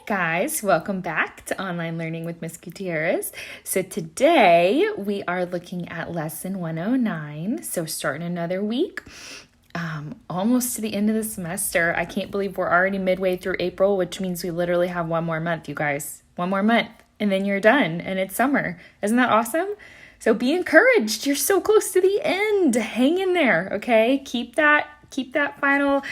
guys, welcome back to Online Learning with Miss Gutierrez. So today we are looking at lesson 109. So starting another week, almost to the end of the semester. I can't believe we're already midway through April, which means we literally have one more month, you guys. One more month and then you're done and it's summer. Isn't that awesome? So be encouraged. You're so close to the end. Hang in there, okay? Keep that final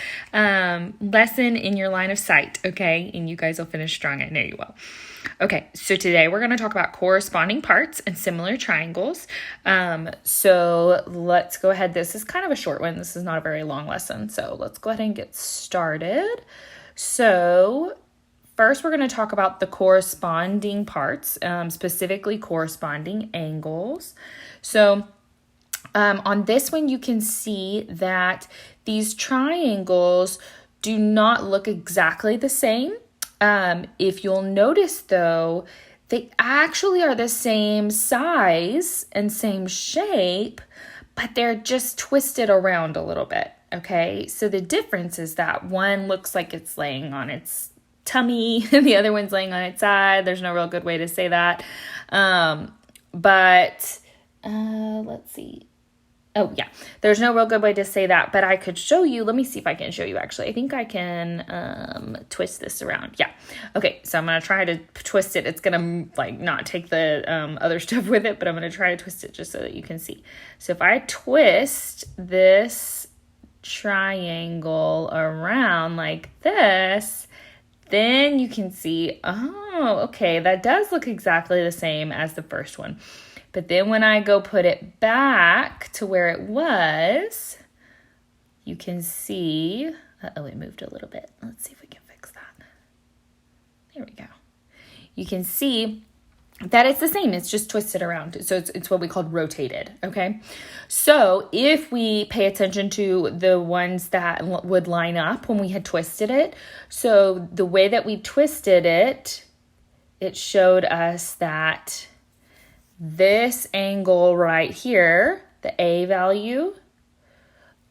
lesson in your line of sight, okay? And you guys will finish strong. I know you will. Okay, so today we're going to talk about corresponding parts and similar triangles. So let's go ahead. This is kind of a short one. This is not a very long lesson. So let's go ahead and get started. So first, we're going to talk about the corresponding parts, specifically corresponding angles. So on this one, you can see that these triangles do not look exactly the same. If you'll notice, though, they actually are the same size and same shape, but they're just twisted around a little bit, okay? So the difference is that one looks like it's laying on its tummy and the other one's laying on its side. There's no real good way to say that. Let's see. Oh, yeah, there's no real good way to say that, but I could show you. Let me see if I can show you, actually. I think I can twist this around. Yeah. Okay, so I'm going to try to twist it. It's going to, not take the other stuff with it, but I'm going to try to twist it just so that you can see. So if I twist this triangle around like this, then you can see, oh, okay, that does look exactly the same as the first one. But then when I go put it back to where it was, you can see, it moved a little bit. Let's see if we can fix that. There we go. You can see that it's the same. It's just twisted around. So it's what we called rotated, okay? So if we pay attention to the ones that would line up when we had twisted it, so the way that we twisted it, it showed us that this angle right here, the A value,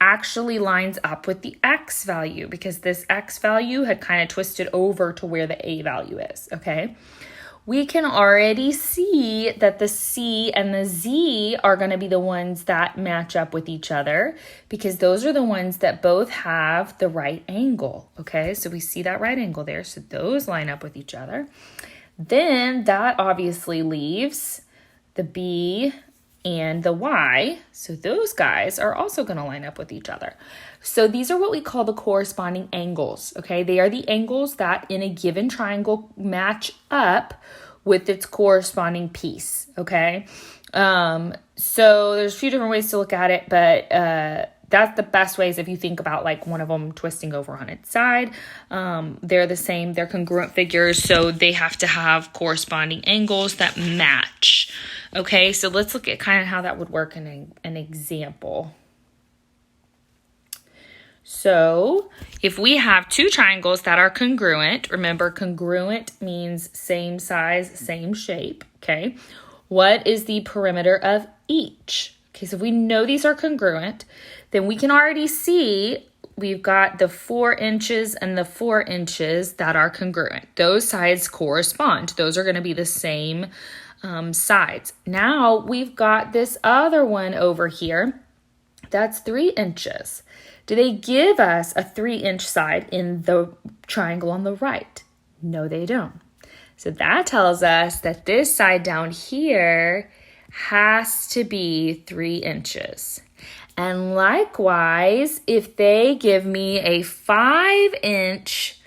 actually lines up with the X value because this X value had kind of twisted over to where the A value is, okay? We can already see that the C and the Z are going to be the ones that match up with each other because those are the ones that both have the right angle, okay? So we see that right angle there, so those line up with each other. Then that obviously leaves the B and the Y, so those guys are also going to line up with each other. So these are what we call the corresponding angles, okay? They are the angles that in a given triangle match up with its corresponding piece, okay? So there's a few different ways to look at it, but that's the best ways if you think about one of them twisting over on its side. They're the same, they're congruent figures, so they have to have corresponding angles that match. Okay, so let's look at kind of how that would work in an example. So if we have two triangles that are congruent, remember congruent means same size, same shape, okay? What is the perimeter of each? Okay, so if we know these are congruent, then we can already see we've got the 4 inches and the 4 inches that are congruent. Those sides correspond. Those are going to be the same sides. Now we've got this other one over here. That's 3 inches. Do they give us a 3-inch side in the triangle on the right? No, they don't. So that tells us that this side down here has to be 3 inches. And likewise, if they give me a 5-inch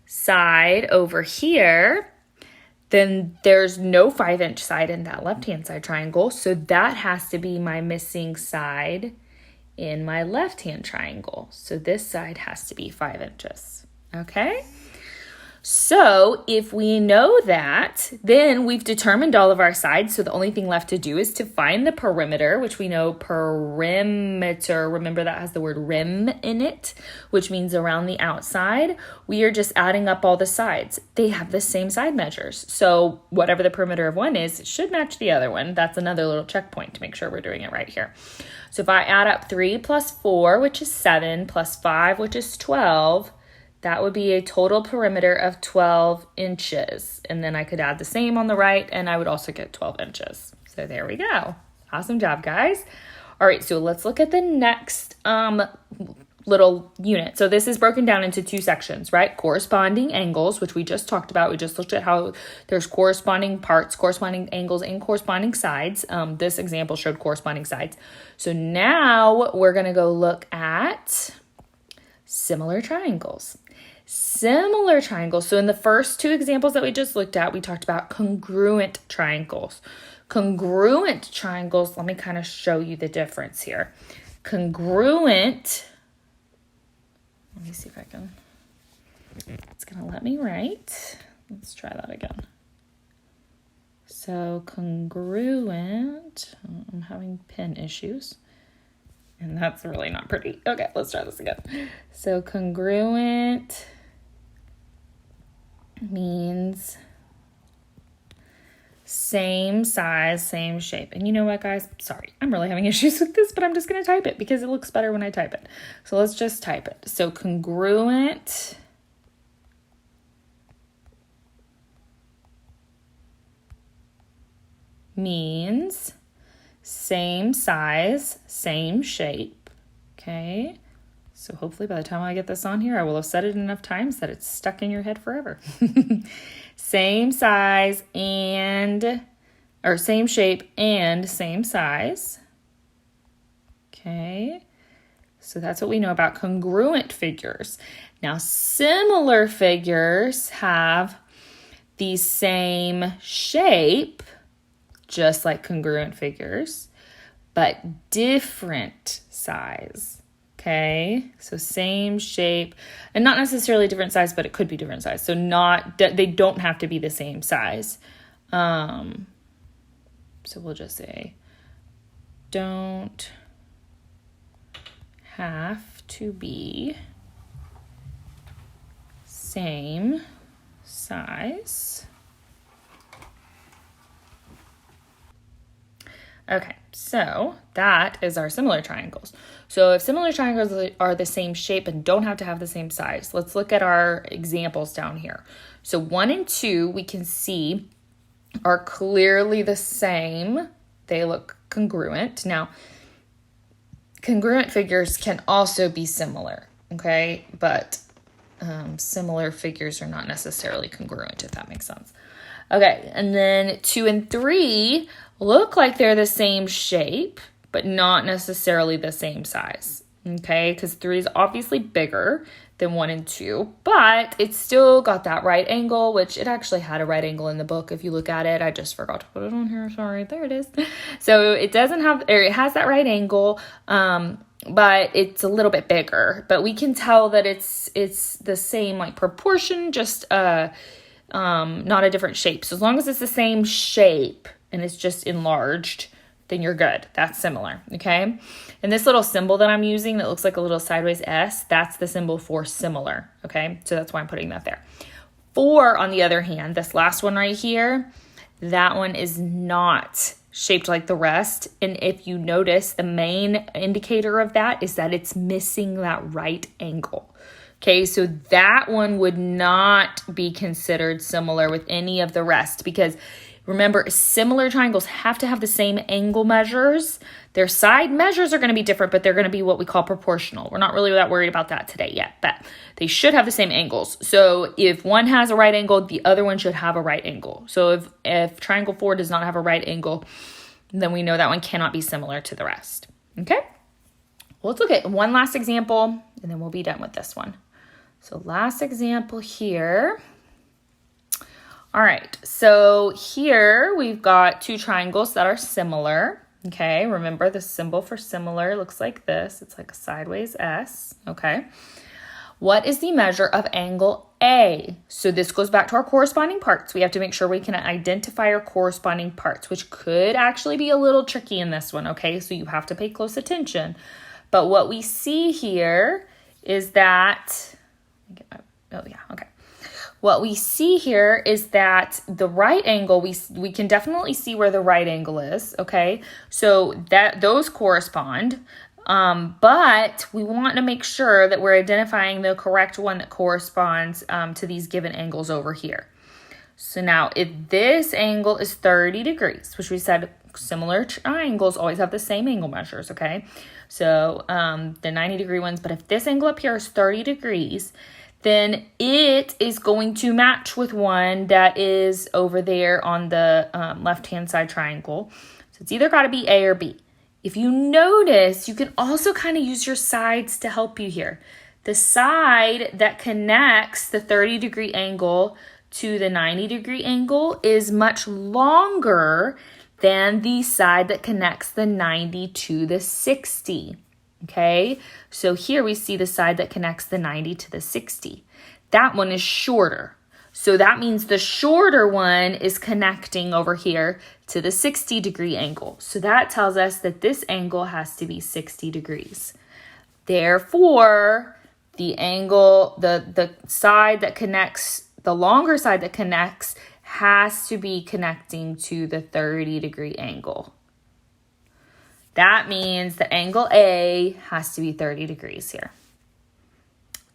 side over here, then there's no 5-inch side in that left-hand side triangle. So that has to be my missing side in my left-hand triangle. So this side has to be 5 inches, okay? So if we know that, then we've determined all of our sides. So the only thing left to do is to find the perimeter, which we know perimeter. Remember that has the word rim in it, which means around the outside. We are just adding up all the sides. They have the same side measures. So whatever the perimeter of one is, it should match the other one. That's another little checkpoint to make sure we're doing it right here. So if I add up 3 plus 4, which is 7, plus 5, which is 12, that would be a total perimeter of 12 inches. And then I could add the same on the right, and I would also get 12 inches. So there we go. Awesome job, guys. All right, so let's look at the next little unit. So this is broken down into two sections, right? Corresponding angles, which we just talked about. We just looked at how there's corresponding parts, corresponding angles, and corresponding sides. This example showed corresponding sides. So now we're going to go look at similar triangles. Similar triangles. So in the first two examples that we just looked at, we talked about congruent triangles. Congruent triangles, let me kind of show you the difference here. Congruent, let me see if I can, it's going to let me write. Let's try that again. So congruent, I'm having pen issues, and that's really not pretty. Okay, let's try this again. So congruent means same size, same shape. And you know what, guys? Sorry, I'm really having issues with this, but I'm just going to type it because it looks better when I type it. So let's just type it. So congruent means same size, same shape. Okay. So hopefully by the time I get this on here, I will have said it enough times that it's stuck in your head forever. Same size or same shape and same size. Okay. So that's what we know about congruent figures. Now, similar figures have the same shape, just like congruent figures, but different size. Okay, so same shape, and not necessarily different size, but it could be different size. So they don't have to be the same size. So we'll just say don't have to be same size. Okay, so that is our similar triangles. So if similar triangles are the same shape and don't have to have the same size, let's look at our examples down here. So 1 and 2, we can see are clearly the same. They look congruent. Now, congruent figures can also be similar, okay? But similar figures are not necessarily congruent, if that makes sense. Okay, and then 2 and 3 look like they're the same shape, but not necessarily the same size, okay? Because 3 is obviously bigger than 1 and 2, but it's still got that right angle, which it actually had a right angle in the book. If you look at it, I just forgot to put it on here. Sorry, there it is. So it has that right angle, but it's a little bit bigger. But we can tell that it's the same like proportion, just not a different shape. So as long as it's the same shape and it's just enlarged, then you're good. That's similar, okay? And this little symbol that I'm using that looks like a little sideways S, that's the symbol for similar, okay? So that's why I'm putting that there. 4, on the other hand, this last one right here, that one is not shaped like the rest. And if you notice, the main indicator of that is that it's missing that right angle. Okay, so that one would not be considered similar with any of the rest because remember, similar triangles have to have the same angle measures. Their side measures are going to be different, but they're going to be what we call proportional. We're not really that worried about that today yet, but they should have the same angles. So if one has a right angle, the other one should have a right angle. So if triangle 4 does not have a right angle, then we know that one cannot be similar to the rest. Okay? Well, let's look at one last example, and then we'll be done with this one. So last example here. All right, so here we've got 2 triangles that are similar. Okay, remember the symbol for similar looks like this. It's like a sideways S, okay? What is the measure of angle A? So this goes back to our corresponding parts. We have to make sure we can identify our corresponding parts, which could actually be a little tricky in this one, okay? So you have to pay close attention. But what we see here is that, what we see here is that the right angle, we can definitely see where the right angle is, okay? So that those correspond. But we want to make sure that we're identifying the correct one that corresponds to these given angles over here. So now if this angle is 30 degrees, which we said similar triangles always have the same angle measures, okay? So the 90-degree ones, but if this angle up here is 30 degrees, then it is going to match with one that is over there on the left-hand side triangle. So it's either got to be A or B. If you notice, you can also kind of use your sides to help you here. The side that connects the 30-degree angle to the 90-degree angle is much longer than the side that connects the 90 to the 60. Okay, so here we see the side that connects the 90 to the 60. That one is shorter. So that means the shorter one is connecting over here to the 60-degree angle. So that tells us that this angle has to be 60 degrees. Therefore, the angle, the side that connects, the longer side that connects has to be connecting to the 30-degree angle. That means the angle A has to be 30 degrees here.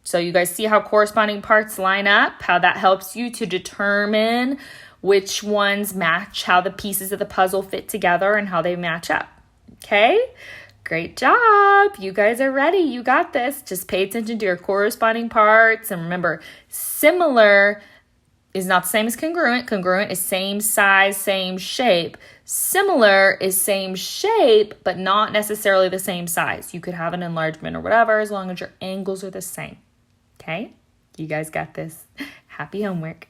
So you guys see how corresponding parts line up, how that helps you to determine which ones match, how the pieces of the puzzle fit together and how they match up. Okay? Great job. You guys are ready. You got this. Just pay attention to your corresponding parts. And remember, similar is not the same as congruent. Congruent is same size, same shape. Similar is same shape, but not necessarily the same size. You could have an enlargement or whatever as long as your angles are the same. Okay? You guys got this. Happy homework.